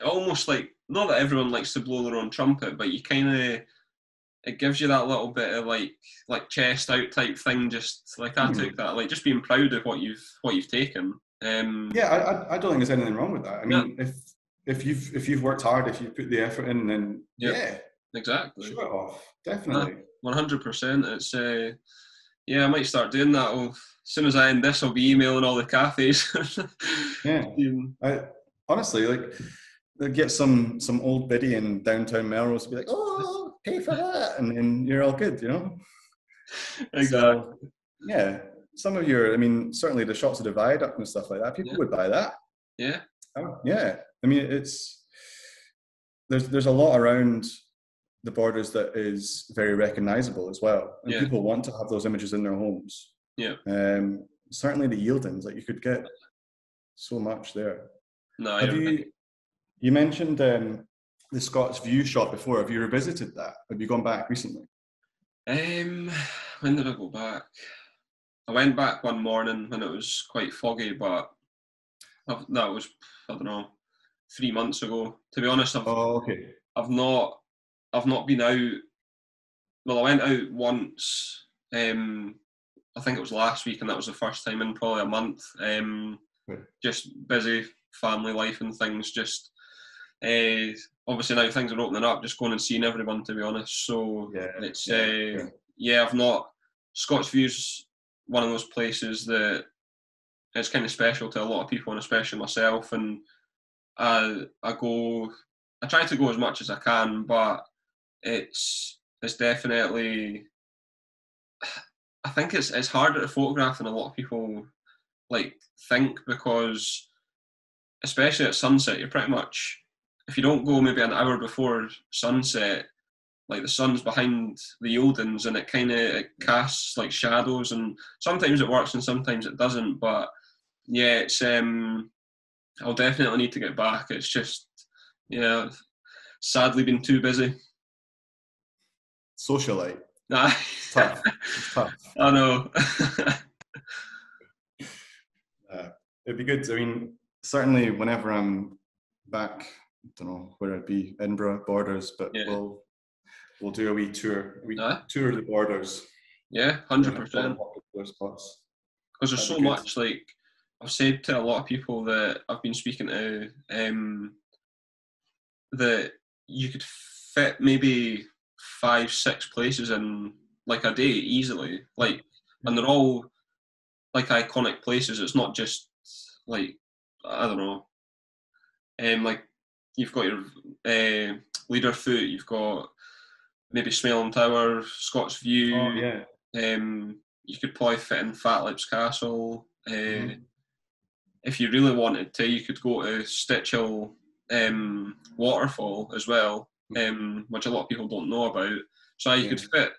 [SPEAKER 1] almost like, not that everyone likes to blow their own trumpet, but you kind of, it gives you that little bit of like chest out type thing. Just like I took that, like just being proud of what you've taken.
[SPEAKER 2] Yeah, I don't think there's anything wrong with that. I mean, if you've worked hard, if you've put the effort in, then
[SPEAKER 1] exactly,
[SPEAKER 2] show it off, definitely.
[SPEAKER 1] 100%. It's I might start doing that. As soon as I end this, I'll be emailing all the cafes.
[SPEAKER 2] I honestly like get some old biddy in downtown Melrose to be like, oh, pay for that, and then you're all good, you know.
[SPEAKER 1] Exactly.
[SPEAKER 2] So, yeah, some of your, I mean, certainly the shots of the viaduct and stuff like that, people would buy that.
[SPEAKER 1] Yeah.
[SPEAKER 2] Yeah. I mean, there's a lot around the Borders that is very recognizable as well, and people want to have those images in their homes.
[SPEAKER 1] Yeah.
[SPEAKER 2] Certainly the Yieldings, like you could get so much there.
[SPEAKER 1] No,
[SPEAKER 2] you mentioned the Scots View shop before. Have you revisited that? Have you gone back recently?
[SPEAKER 1] When did I go back? I went back one morning when it was quite foggy, but that was, I don't know, 3 months ago. To be honest, I've not been out. Well, I went out once. I think it was last week, and that was the first time in probably a month. Just busy family life and things. Just obviously now things are opening up. Just going and seeing everyone, to be honest. So it's I've not. Scots View's one of those places that it's kind of special to a lot of people, and especially myself. And I try to go as much as I can, but it's definitely, I think it's harder to photograph than a lot of people like think, because especially at sunset, you're pretty much, if you don't go maybe an hour before sunset, like the sun's behind the Yieldings and it casts like shadows, and sometimes it works and sometimes it doesn't. But yeah, it's I'll definitely need to get back. It's just sadly been too busy.
[SPEAKER 2] Socialite.
[SPEAKER 1] Nah.
[SPEAKER 2] It's tough. It's tough.
[SPEAKER 1] I know.
[SPEAKER 2] It'd be good. I mean, certainly whenever I'm back, I don't know where I'd be, Edinburgh, Borders, but we'll do a wee tour. Tour of the Borders.
[SPEAKER 1] Yeah, 100%. Because there's so much, like, I've said to a lot of people that I've been speaking to that you could fit maybe 5-6 places in like a day easily, like, and they're all like iconic places. It's not just like, I don't know, like you've got your Leaderfoot, you've got maybe Smailham Tower, Scots View.
[SPEAKER 2] Oh yeah.
[SPEAKER 1] You could probably fit in Fat Lips Castle.
[SPEAKER 2] Mm-hmm.
[SPEAKER 1] If you really wanted to, you could go to Stitchhill waterfall as well, which a lot of people don't know about. So you could fit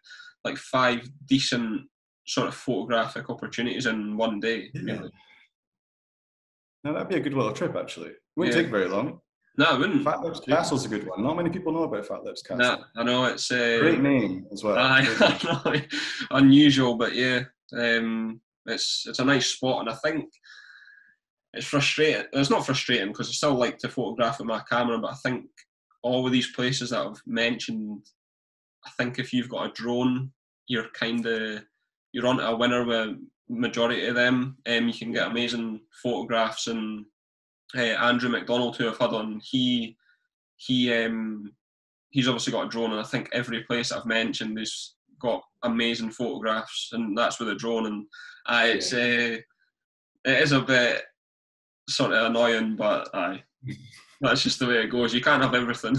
[SPEAKER 1] like 5 decent sort of photographic opportunities in one day.
[SPEAKER 2] Yeah.
[SPEAKER 1] Really.
[SPEAKER 2] Now that'd be a good little trip actually. It wouldn't take very long.
[SPEAKER 1] No, it wouldn't.
[SPEAKER 2] Fat Lips Castle's a good one. Not many people know about Fat Lips Castle.
[SPEAKER 1] Nah, I know it's
[SPEAKER 2] great name as well.
[SPEAKER 1] Unusual, but yeah, it's a nice spot, and I think it's frustrating. It's not frustrating because I still like to photograph with my camera, but I think all of these places that I've mentioned, I think if you've got a drone, you're onto a winner with majority of them. You can get amazing photographs, and Andrew McDonald, who I've had on, he's obviously got a drone, and I think every place I've mentioned has got amazing photographs, and that's with a drone. And it is a bit sort of annoying, but that's just the way it goes. You can't have everything.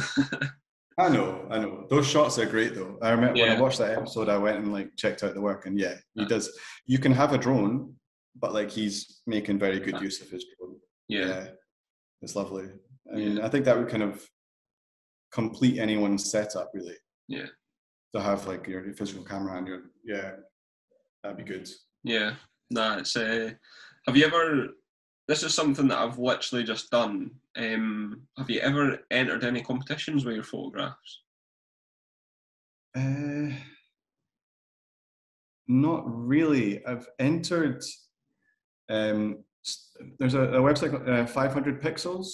[SPEAKER 2] I know. Those shots are great though. I remember when I watched that episode, I went and like checked out the work, and he does. You can have a drone, but like he's making very good use of his drone. Yeah, it's lovely. I mean, I think that would kind of complete anyone's setup really.
[SPEAKER 1] Yeah.
[SPEAKER 2] To have like your physical camera and that'd be good.
[SPEAKER 1] Yeah. Nah, it's have you ever, this is something that I've literally just done. Have you ever entered any competitions with your photographs?
[SPEAKER 2] Not really. I've entered. There's a website called 500 Pixels.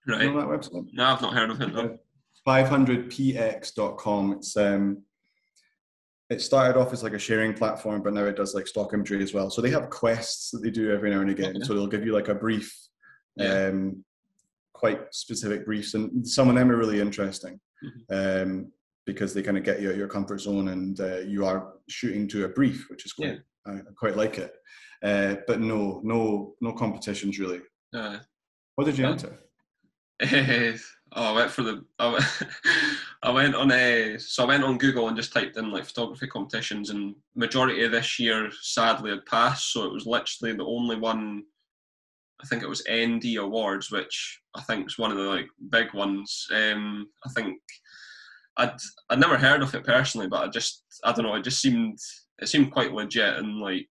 [SPEAKER 1] Right.
[SPEAKER 2] You know that website?
[SPEAKER 1] No, I've not heard of it. No.
[SPEAKER 2] 500px.com. It started off as like a sharing platform, but now it does like stock imagery as well. So they have quests that they do every now and again. Okay. So they'll give you like a brief, quite specific briefs, and some of them are really interesting because they kind of get you out of your comfort zone, and you are shooting to a brief, which is great. I quite like it. But no competitions really. What did you enter?
[SPEAKER 1] I went on Google and just typed in like photography competitions, and majority of this year sadly had passed, so it was literally the only one. I think it was ND Awards, which I think is one of the like big ones. I think I'd never heard of it personally, but I don't know, it seemed quite legit, and like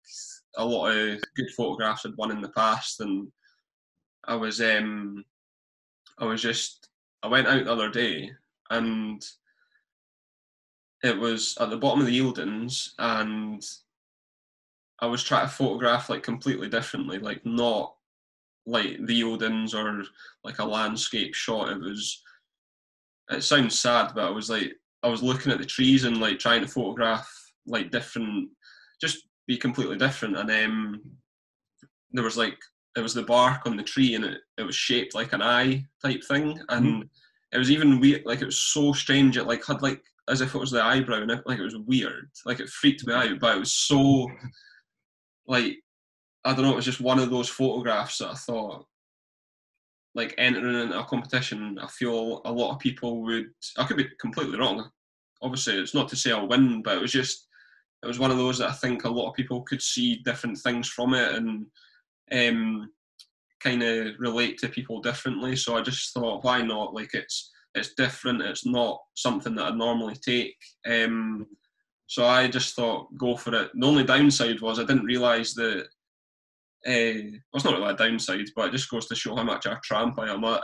[SPEAKER 1] a lot of good photographs had won in the past, and I went out the other day, and it was at the bottom of the Eildons, and I was trying to photograph like completely differently, like not like the Eildons or like a landscape shot. It sounds sad, but I was looking at the trees and like trying to photograph like different, just be completely different. And there was like, it was the bark on the tree, and it was shaped like an eye type thing, and it was even weird. Like it was so strange. It like had like as if it was the eyebrow, and like it was weird. Like it freaked me out, but it was so like, I don't know. It was just one of those photographs that I thought, like entering into a competition, I feel a lot of people would. I could be completely wrong. Obviously, it's not to say I'll win, but it was one of those that I think a lot of people could see different things from it, and kind of relate to people differently. So I just thought, why not? Like it's different. It's not something that I'd normally take. So I just thought, go for it. The only downside was I didn't realise that. Well, it's not really a downside, but it just goes to show how much of a tramp I am. I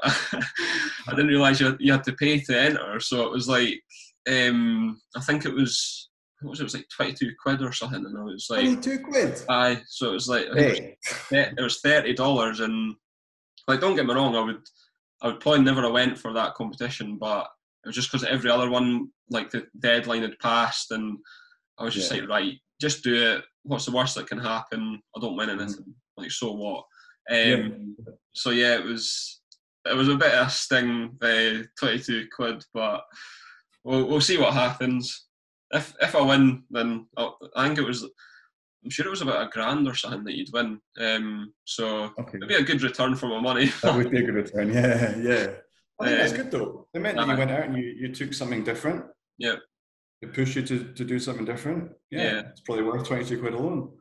[SPEAKER 1] didn't realise you had to pay to enter. So it was like, I think it was. What was it? It was like 22 quid or something, and I was like
[SPEAKER 2] 22 quid.
[SPEAKER 1] Aye, so it was like it was $30, and like don't get me wrong, I would probably never have went for that competition, but it was just because every other one, like the deadline had passed, and I was just like, right, just do it. What's the worst that can happen? I don't win anything. Like, so what?
[SPEAKER 2] Yeah.
[SPEAKER 1] So yeah, it was a bit of a sting, 22 quid, but we'll see what happens. If I win, then I think I'm sure it was about £1,000 or something that you'd win. So
[SPEAKER 2] Okay.
[SPEAKER 1] it'd be a good return for my money.
[SPEAKER 2] That would be a good return. Yeah, yeah. I think that's
[SPEAKER 1] Uh,
[SPEAKER 2] good though. It meant that you went out and you took something different.
[SPEAKER 1] yeah,
[SPEAKER 2] It pushed you to do something different. Yeah,
[SPEAKER 1] yeah,
[SPEAKER 2] it's probably worth 22 quid alone.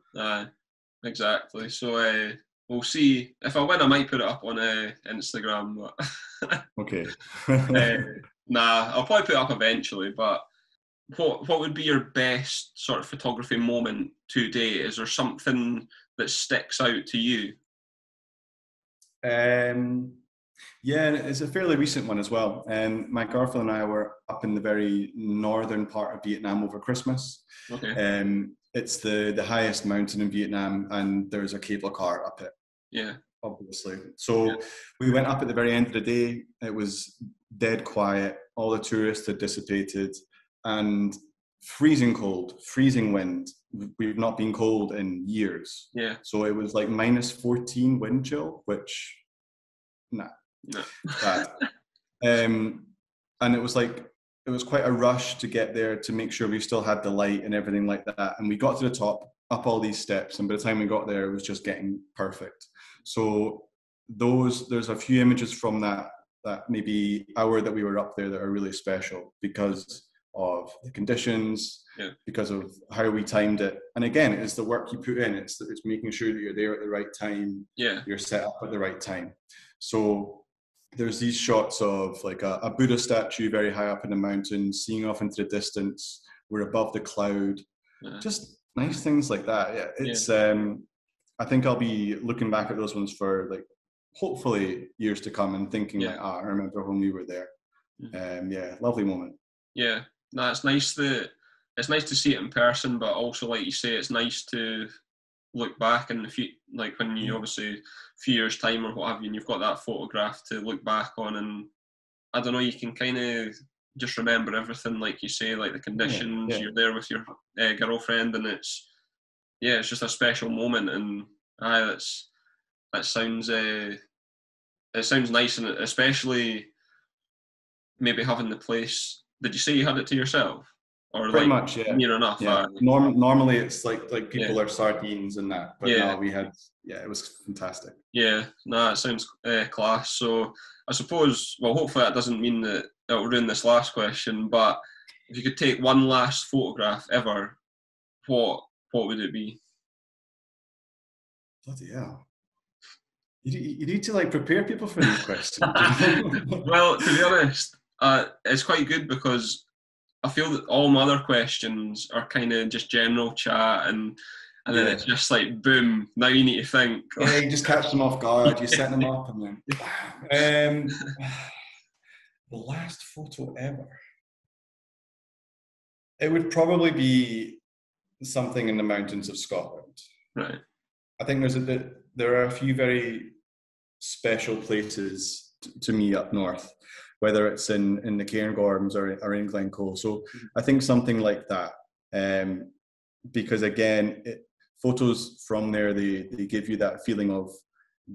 [SPEAKER 1] exactly. So we'll see. If I win, I might put it up on Instagram. But
[SPEAKER 2] Okay.
[SPEAKER 1] nah, I'll probably put it up eventually. But what would be your best sort of photography moment to date? Is there something that sticks out to you?
[SPEAKER 2] Yeah, it's a fairly recent one as well. My girlfriend and I were up in the very northern part of Vietnam over Christmas.
[SPEAKER 1] Okay.
[SPEAKER 2] It's the highest mountain in Vietnam, and there's a cable car up it.
[SPEAKER 1] Yeah.
[SPEAKER 2] Obviously. So we went up at the very end of the day. It was dead quiet. All the tourists had dissipated, and freezing cold, freezing wind. We've not been cold in years.
[SPEAKER 1] Yeah.
[SPEAKER 2] So it was like -14 wind chill, which, nah.
[SPEAKER 1] No.
[SPEAKER 2] Bad. And it was like, it was quite a rush to get there to make sure we still had the light and everything like that. And we got to the top, up all these steps, and by the time we got there, it was just getting perfect. So there's a few images from that maybe hour that we were up there that are really special because of the conditions, because of how we timed it. And again, it's the work you put in. It's making sure that you're there at the right time.
[SPEAKER 1] Yeah.
[SPEAKER 2] You're set up at the right time. So there's these shots of like a Buddha statue very high up in the mountains, seeing off into the distance. We're above the cloud. Just nice things like that. Yeah, it's. I think I'll be looking back at those ones for like hopefully years to come and thinking like, I remember when we were there. Yeah, lovely moment.
[SPEAKER 1] Yeah, no, it's nice to see it in person, but also like you say, it's nice to look back in the future, like when you obviously a few years time or what have you, and you've got that photograph to look back on, and I don't know, you can kind of just remember everything, like you say, like the conditions. You're there with your girlfriend, and it's just a special moment, and that sounds it sounds nice, and especially maybe having the place. Did you say you had it to yourself? Or
[SPEAKER 2] pretty
[SPEAKER 1] like
[SPEAKER 2] much, yeah.
[SPEAKER 1] Near enough.
[SPEAKER 2] Yeah. Normally it's like people are sardines and that, but no, we had, it was fantastic.
[SPEAKER 1] Yeah, no, it sounds class. So I suppose, well, hopefully that doesn't mean that it'll ruin this last question, but if you could take one last photograph ever, what would it be?
[SPEAKER 2] Bloody hell. You need to like prepare people for these questions.
[SPEAKER 1] Well, to be honest, it's quite good because I feel that all my other questions are kind of just general chat, and then it's just like, boom, now you need to think.
[SPEAKER 2] Yeah, you just catch them off guard, you set them up, and then the last photo ever. It would probably be something in the mountains of Scotland.
[SPEAKER 1] Right.
[SPEAKER 2] I think there are a few very special places to me up north, whether it's in the Cairngorms or in Glencoe. So I think something like that, because again, photos from there, they give you that feeling of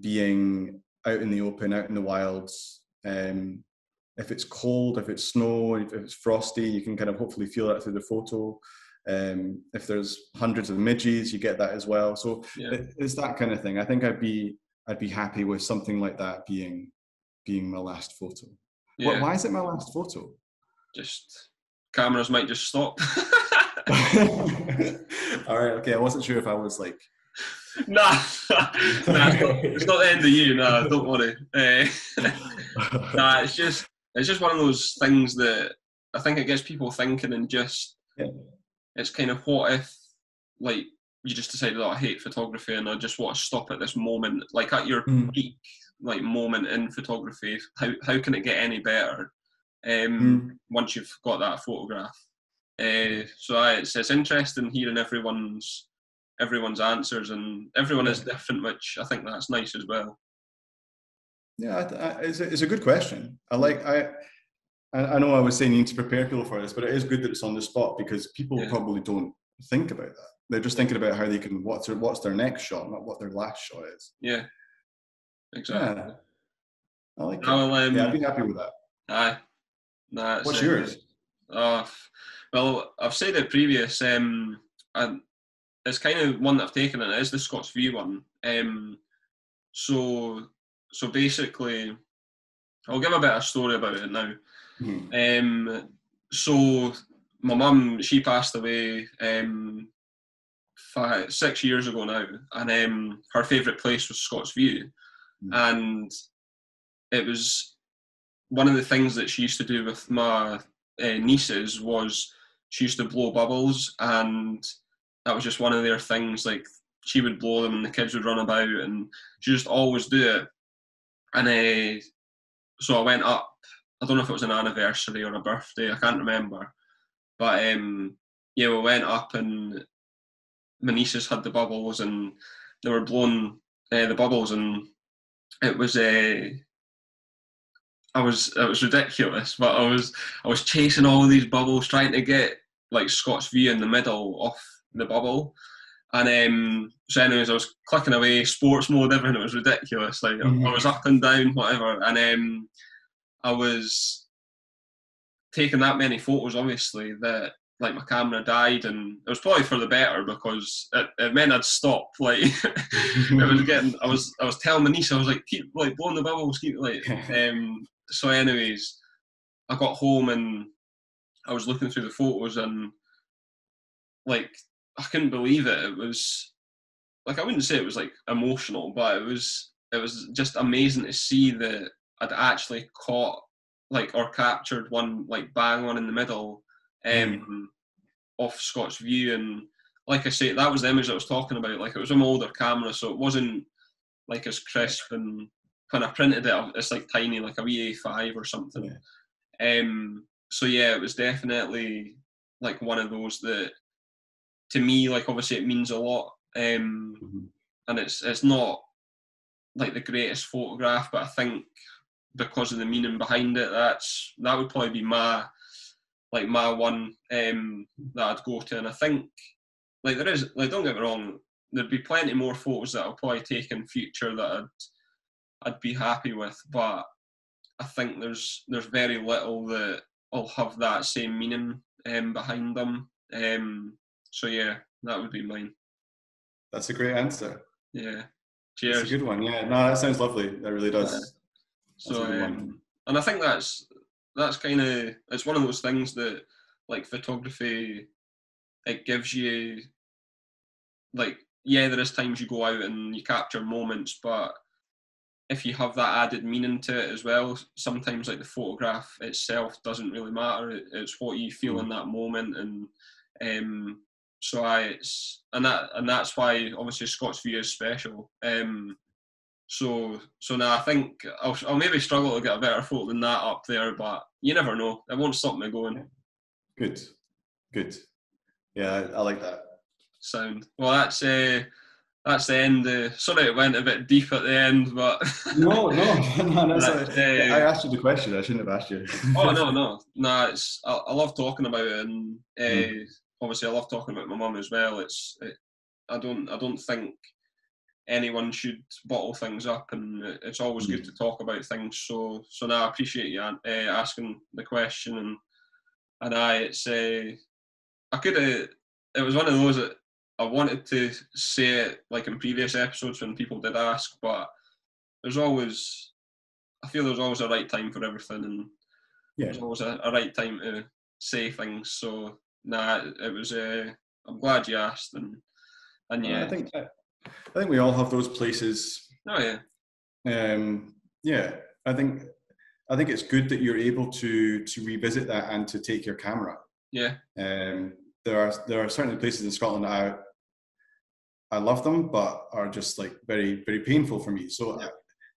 [SPEAKER 2] being out in the open, out in the wilds. If it's cold, if it's snow, if it's frosty, you can kind of hopefully feel that through the photo. If there's hundreds of midges, you get that as well. So it's that kind of thing. I think I'd be happy with something like that being my last photo. Yeah. Why is it my last photo?
[SPEAKER 1] Just cameras might just stop.
[SPEAKER 2] All right, okay. I wasn't sure if I was like.
[SPEAKER 1] Nah, it's not the end of you. Nah, don't worry. Nah, it's just one of those things that I think it gets people thinking, and just it's kind of, what if like you just decided, I hate photography and I just want to stop at this moment, like at your peak like moment in photography. How can it get any better once you've got that photograph? So it's interesting hearing everyone's answers, and everyone is different, which I think that's nice as well.
[SPEAKER 2] Yeah, it's a good question. I know I was saying you need to prepare people for this, but it is good that it's on the spot, because people probably don't think about that. They're just thinking about how they can, what's their next shot, not what their last shot is.
[SPEAKER 1] Yeah. exactly.
[SPEAKER 2] Yeah, I like it.
[SPEAKER 1] Well,
[SPEAKER 2] Yeah, I'd be happy with that.
[SPEAKER 1] aye, that's
[SPEAKER 2] What's yours?
[SPEAKER 1] uh, well, I've said it previous. And it's kind of one that I've taken, and it is the Scots View one. So so basically, I'll give a bit of a story about it now.
[SPEAKER 2] Mhm.
[SPEAKER 1] So my mum, she passed away 6 years ago now, and her favourite place was Scots View,
[SPEAKER 2] Mm.
[SPEAKER 1] and it was one of the things that she used to do with my nieces was she used to blow bubbles, and that was just one of their things. Like she would blow them, and the kids would run about, and she just always do it. And so I went up. I don't know if it was an anniversary or a birthday. I can't remember. But yeah, we went up, and my nieces had the bubbles, and they were blowing the bubbles, and it was it was ridiculous. But I was chasing all of these bubbles, trying to get like Scots View in the middle of the bubble. And so, anyways, I was clicking away, sports mode, everything. It was ridiculous. Like I was up and down, whatever, and I was taking that many photos, obviously, that like my camera died, and it was probably for the better because it meant I'd stop. Like it was getting, I was telling my niece, I was like, keep like blowing the bubbles, keep like. So, anyways, I got home and I was looking through the photos, and like I couldn't believe it. It was like I wouldn't say it was like emotional, but it was just amazing to see that I'd actually caught like or captured one like bang on in the middle off Scots View. And like I say, that was the image I was talking about. Like it was an older camera, so it wasn't like as crisp, and when I printed it it's like tiny, like a VA5 or something. So yeah, it was definitely like one of those that to me, like obviously it means a lot. And it's not like the greatest photograph, but I think because of the meaning behind it, that would probably be my one that I'd go to. And I think like there is, like, don't get me wrong, there'd be plenty more photos that I'll probably take in future that I'd be happy with, but I think there's very little that will have that same meaning behind them. So yeah, that would be mine.
[SPEAKER 2] That's a great answer.
[SPEAKER 1] Yeah.
[SPEAKER 2] It's a
[SPEAKER 1] Cheers.
[SPEAKER 2] good one. Yeah, no, that sounds lovely. That really does. That's
[SPEAKER 1] So,
[SPEAKER 2] a good one.
[SPEAKER 1] and I think that's kind of, it's one of those things that like photography, it gives you like, yeah, there is times you go out and you capture moments, but if you have that added meaning to it as well, sometimes like the photograph itself doesn't really matter. It's what you feel in that moment, and so that's why obviously Scots View is special. So now I think I'll maybe struggle to get a better photo than that up there, but you never know. It won't stop me going.
[SPEAKER 2] Good, good. Yeah, I like that.
[SPEAKER 1] Sound. Well, that's the end. Sorry, it went a bit deep at the end, but
[SPEAKER 2] No, no,
[SPEAKER 1] that's,
[SPEAKER 2] I asked you the question. I shouldn't have asked you.
[SPEAKER 1] oh no. It's I love talking about it, and
[SPEAKER 2] Mm.
[SPEAKER 1] obviously I love talking about my mum as well. I don't think anyone should bottle things up, and it's always good to talk about things. So now I appreciate you asking the question, and I could have. It was one of those that I wanted to say it like in previous episodes when people did ask, but there's always, I feel there's always a right time for everything, and
[SPEAKER 2] Yeah,
[SPEAKER 1] there's always a right time to say things. So nah, it was. I'm glad you asked, and yeah.
[SPEAKER 2] I think we all have those places.
[SPEAKER 1] Oh yeah.
[SPEAKER 2] Yeah, I think it's good that you're able to revisit that and to take your camera.
[SPEAKER 1] Yeah.
[SPEAKER 2] There are certainly places in Scotland that I love them, but are just like very, very painful for me. So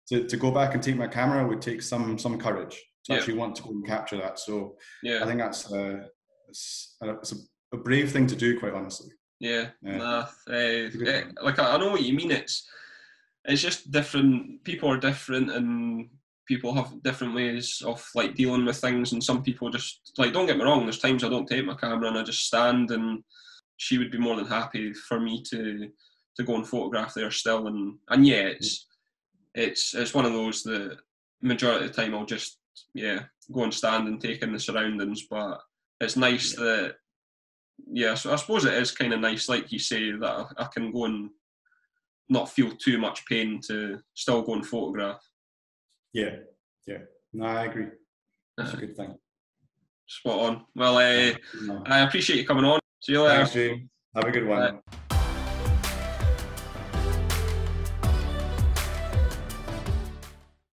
[SPEAKER 2] to go back and take my camera would take some courage to actually want to go and capture that. So I think that's it's a brave thing to do, quite honestly.
[SPEAKER 1] Yeah. Like I know what you mean. It's just different. People are different, and people have different ways of like dealing with things. And some people just like, don't get me wrong, there's times I don't take my camera and I just stand, and she would be more than happy for me to go and photograph there still. And yeah, it's one of those that majority of the time I'll just go and stand and take in the surroundings. But it's nice that so I suppose it is kind of nice, like you say, that I can go and not feel too much pain to still go and photograph.
[SPEAKER 2] Yeah. No, I agree. That's a good thing.
[SPEAKER 1] Spot on. Well, I appreciate you coming on. See you later.
[SPEAKER 2] Thanks, James. Have a good one. Bye.